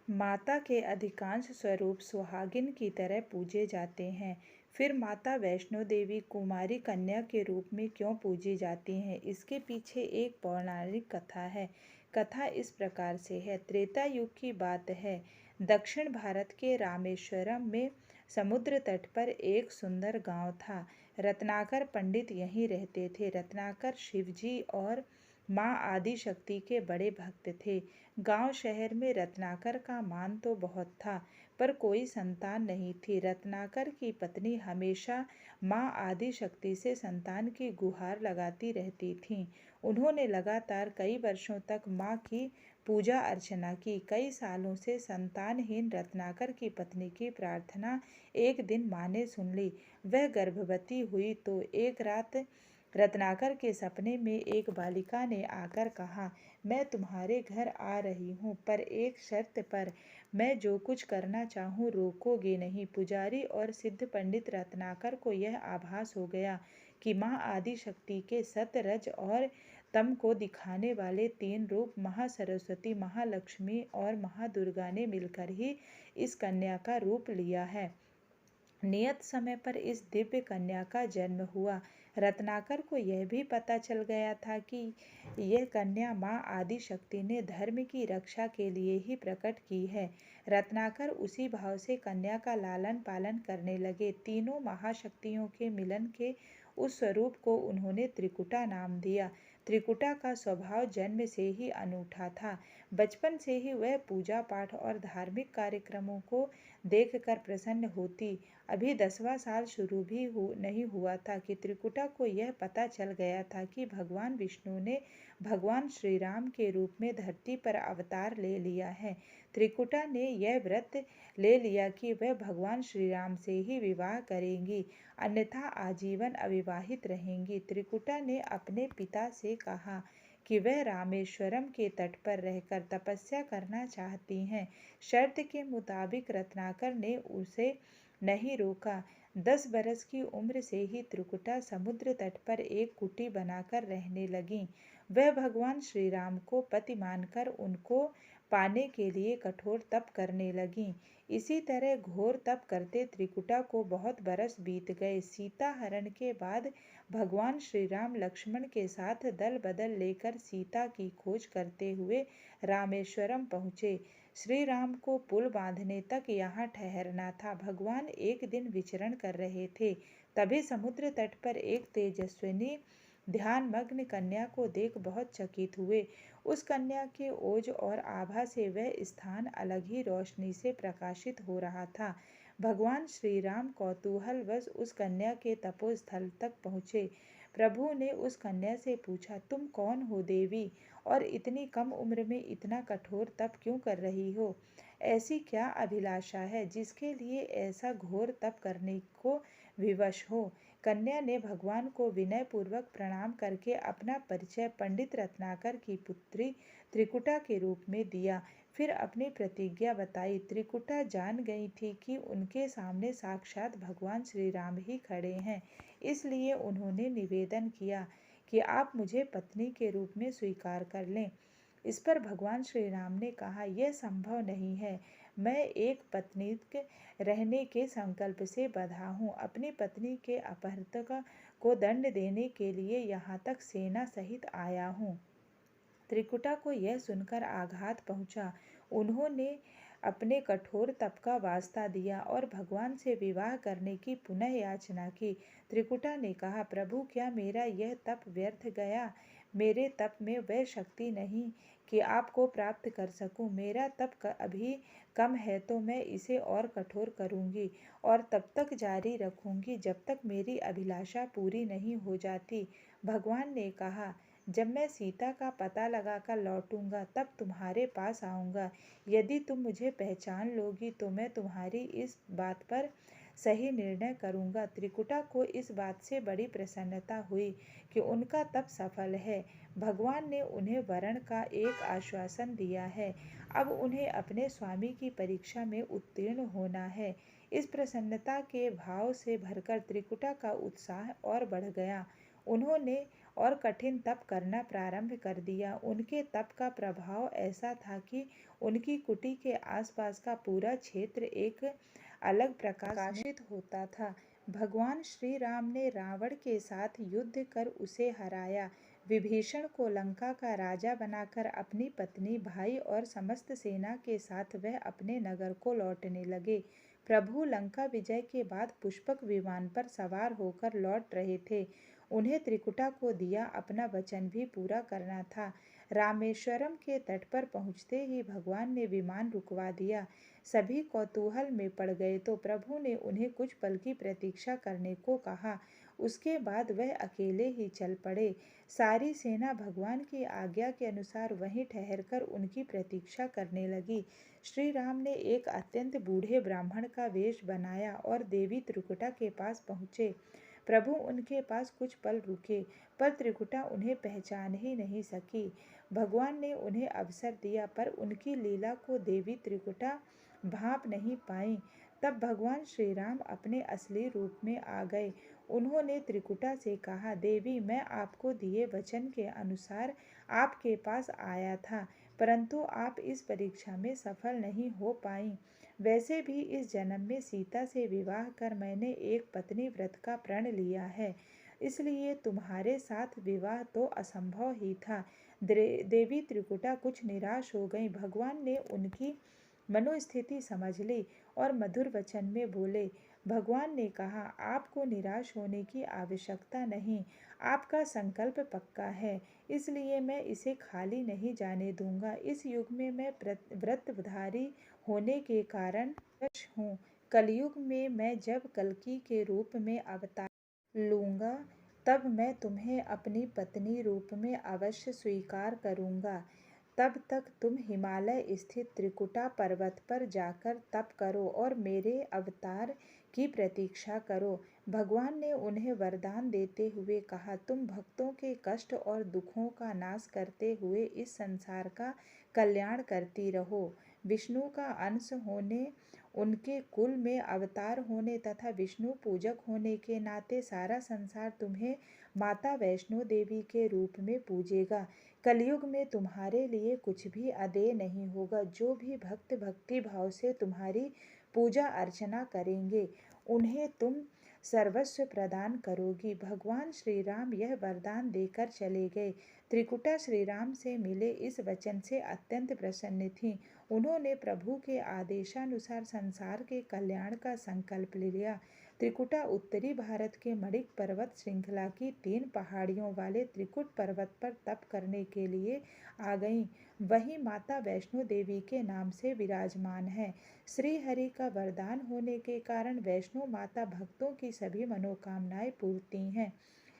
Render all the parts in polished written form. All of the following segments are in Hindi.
माता के अधिकांश स्वरूप सुहागिन की तरह पूजे जाते हैं। फिर माता वैष्णो देवी कुमारी कन्या के रूप में क्यों पूजी जाती हैं? इसके पीछे एक पौराणिक कथा है। कथा इस प्रकार से है। त्रेता युग की बात है। दक्षिण भारत के रामेश्वरम में समुद्र तट पर एक सुंदर गांव था। रत्नाकर पंडित यहीं रहते थे। रत्नाकर शिवजी और माँ आदि शक्ति के बड़े भक्त थे। गांव शहर में रत्नाकर का मान तो बहुत था, पर कोई संतान नहीं थी। रत्नाकर की पत्नी हमेशा माँ आदि शक्ति से संतान की गुहार लगाती रहती थीं। उन्होंने लगातार कई वर्षों तक माँ की पूजा अर्चना की। कई सालों से संतानहीन रत्नाकर की पत्नी की प्रार्थना एक दिन माँ ने सुन ली। वह गर्भवती हुई तो एक रात रत्नाकर के सपने में एक बालिका ने आकर कहा, मैं तुम्हारे घर आ रही हूँ, पर एक शर्त पर। मैं जो कुछ करना चाहूँ रोकोगे नहीं। पुजारी और सिद्ध पंडित रत्नाकर को यह आभास हो गया कि माँ आदि शक्ति के सत रज और तम को दिखाने वाले तीन रूप महासरस्वती, महालक्ष्मी और महादुर्गा ने मिलकर ही इस कन्या का रूप लिया है। नियत समय पर इस दिव्य कन्या का जन्म हुआ। रत्नाकर को यह भी पता चल गया था कि यह कन्या माँ आदि शक्ति ने धर्म की रक्षा के लिए ही प्रकट की है। रत्नाकर उसी भाव से कन्या का लालन पालन करने लगे। तीनों महाशक्तियों के मिलन के उस स्वरूप को उन्होंने त्रिकुटा नाम दिया। त्रिकुटा का स्वभाव जन्म से ही अनूठा था। बचपन से ही वह पूजा पाठ और धार्मिक कार्यक्रमों को देखकर प्रसन्न होती। अभी 10वां साल शुरू भी नहीं हुआ था कि त्रिकुटा को यह पता चल गया था कि भगवान विष्णु ने भगवान श्री राम के रूप में धरती पर अवतार ले लिया है। त्रिकुटा ने यह व्रत ले लिया कि वह भगवान श्री राम से ही विवाह करेंगी, अन्यथा आजीवन अविवाहित रहेंगी। त्रिकुटा ने अपने पिता से कहा कि वह रामेश्वरम के तट पर रहकर तपस्या करना चाहती हैं। शर्त के मुताबिक रत्नाकर ने उसे नहीं रोका। 10 बरस की उम्र से ही त्रिकुटा समुद्र तट पर एक कुटी बनाकर रहने लगीं। वह भगवान श्री राम को पति मानकर उनको पाने के लिए कठोर तप करने लगीं। इसी तरह घोर तप करते त्रिकुटा को बहुत बरस बीत गए। सीता हरण के बाद भगवान श्री राम लक्ष्मण के साथ दल बदल लेकर सीता की खोज करते हुए रामेश्वरम पहुँचे। श्री राम को पुल बांधने तक यहाँ ठहरना था। भगवान एक दिन विचरण कर रहे थे, तभी समुद्र तट पर एक तेजस्विनी ध्यानमग्न कन्या को देख बहुत चकित हुए। उस कन्या के ओज और आभा से वह स्थान अलग ही रोशनी से प्रकाशित हो रहा था। भगवान श्री राम कौतूहलवश उस कन्या के तपोस्थल तक पहुँचे। प्रभु ने उस कन्या से पूछा, तुम कौन हो देवी, और इतनी कम उम्र में इतना कठोर तप क्यों कर रही हो? ऐसी क्या अभिलाषा है जिसके लिए ऐसा घोर तप करने को विवश हो? कन्या ने भगवान को विनय पूर्वक प्रणाम करके अपना परिचय पंडित रत्नाकर की पुत्री त्रिकुटा के रूप में दिया। फिर अपनी प्रतिज्ञा बताई। त्रिकुटा जान गई थी कि उनके सामने साक्षात भगवान श्री राम ही खड़े हैं, इसलिए उन्होंने निवेदन किया कि आप मुझे पत्नी के रूप में स्वीकार कर लें। इस पर भगवान श्री राम ने कहा, यह संभव नहीं है। मैं एक पत्नीक रहने के संकल्प से बंधा हूँ। अपनी पत्नी के अपहृतक को दंड देने के लिए यहाँ तक सेना सहित आया हूँ। त्रिकुटा को यह सुनकर आघात पहुँचा। उन्होंने अपने कठोर तप का वास्ता दिया और भगवान से विवाह करने की पुनः याचना की। त्रिकुटा ने कहा, प्रभु, क्या मेरा यह तप व्यर्थ गया? मेरे तप में वह शक्ति नहीं कि आपको प्राप्त कर सकूं। मेरा तप अभी कम है तो मैं इसे और कठोर करूंगी और तब तक जारी रखूंगी जब तक मेरी अभिलाषा पूरी नहीं हो जाती। भगवान ने कहा, जब मैं सीता का पता लगाकर लौटूंगा तब तुम्हारे पास आऊँगा। यदि तुम मुझे पहचान लोगी तो मैं तुम्हारी इस बात पर सही निर्णय करूँगा। त्रिकुटा को इस बात से बड़ी प्रसन्नता हुई कि उनका तप सफल है। भगवान ने उन्हें वरण का एक आश्वासन दिया है। अब उन्हें अपने स्वामी की परीक्षा में उत्तीर्ण होना है। इस प्रसन्नता के भाव से भरकर त्रिकुटा का उत्साह और बढ़ गया। उन्होंने और कठिन तप करना प्रारंभ कर दिया। उनके तप का प्रभाव ऐसा था कि उनकी कुटी के आसपास का पूरा क्षेत्र एक अलग प्रकाशित होता था। भगवान श्री राम ने रावण के साथ युद्ध कर उसे हराया। विभीषण को लंका का राजा बनाकर अपनी पत्नी, भाई और समस्त सेना के साथ वह अपने नगर को लौटने लगे। प्रभु लंका विजय के बाद पुष्पक विमान पर सवार होकर लौट रहे थे। उन्हें त्रिकुटा को दिया अपना वचन भी पूरा करना था। रामेश्वरम के तट पर पहुंचते ही भगवान ने विमान रुकवा दिया। सभी कौतूहल में पड़ गए तो प्रभु ने उन्हें कुछ पल की प्रतीक्षा करने को कहा। उसके बाद वह अकेले ही चल पड़े। सारी सेना भगवान की आज्ञा के अनुसार वहीं ठहरकर उनकी प्रतीक्षा करने लगी। श्री राम ने एक अत्यंत बूढ़े ब्राह्मण का वेश बनाया और देवी त्रिकुटा के पास पहुँचे। प्रभु उनके पास कुछ पल रुके, पर त्रिकुटा उन्हें पहचान ही नहीं सकी। भगवान ने उन्हें अवसर दिया, पर उनकी लीला को देवी त्रिकुटा भांप नहीं पाई। तब भगवान श्री राम अपने असली रूप में आ गए। उन्होंने त्रिकुटा से कहा, देवी, मैं आपको दिए वचन के अनुसार आपके पास आया था, परंतु आप इस परीक्षा में सफल नहीं हो पाई। वैसे भी इस जन्म में सीता से विवाह कर मैंने एक पत्नी व्रत का प्रण लिया है, इसलिए तुम्हारे साथ विवाह तो असंभव ही था। देवी त्रिकुटा कुछ निराश हो गई। भगवान ने उनकी मनोस्थिति समझ ली और मधुर वचन में बोले। भगवान ने कहा, आपको निराश होने की आवश्यकता नहीं। आपका संकल्प पक्का है, इसलिए मैं इसे खाली नहीं जाने दूंगा। इस युग में मैं व्रतधारी होने के कारण वश हूँ। कलयुग में मैं जब कल्कि के रूप में अवतार लूंगा, तब मैं तुम्हें अपनी पत्नी रूप में अवश्य स्वीकार करूंगा। तब तक तुम हिमालय स्थित त्रिकुटा पर्वत पर जाकर तप करो और मेरे अवतार की प्रतीक्षा करो। भगवान ने उन्हें वरदान देते हुए कहा, तुम भक्तों के कष्ट और दुखों का नाश करते हुए इस संसार का कल्याण करती रहो। विष्णु का अंश होने, उनके कुल में अवतार होने तथा विष्णु पूजक होने के नाते सारा संसार तुम्हें माता वैष्णो देवी के रूप में पूजेगा। कलयुग में तुम्हारे लिए कुछ भी अदेय नहीं होगा। जो भी भक्त भक्ति भाव से तुम्हारी पूजा अर्चना करेंगे, उन्हें तुम सर्वस्व प्रदान करोगी। भगवान श्री राम यह वरदान देकर चले गए। त्रिकुटा श्री राम से मिले इस वचन से अत्यंत प्रसन्न थीं। उन्होंने प्रभु के आदेशानुसार संसार के कल्याण का संकल्प लिया। त्रिकुटा उत्तरी भारत के मणिक पर्वत श्रृंखला की 3 पहाड़ियों वाले त्रिकुट पर्वत पर तप करने के लिए आ गईं। वही माता वैष्णो देवी के नाम से विराजमान है। श्री हरि का वरदान होने के कारण वैष्णो माता भक्तों की सभी मनोकामनाएं पूर्ति हैं।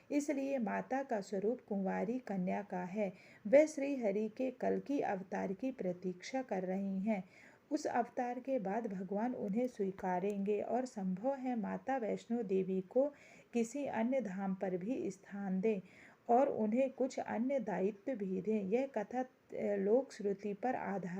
इसलिए माता का स्वरूप कुंवारी कन्या का है। वे श्री हरि के कल्कि अवतार की प्रतीक्षा कर रही हैं। उस अवतार के बाद भगवान उन्हें स्वीकारेंगे और संभव है माता वैष्णो देवी को किसी अन्य धाम पर भी स्थान दें और उन्हें कुछ अन्य दायित्व भी दें। यह कथा लोक श्रुति पर आधारित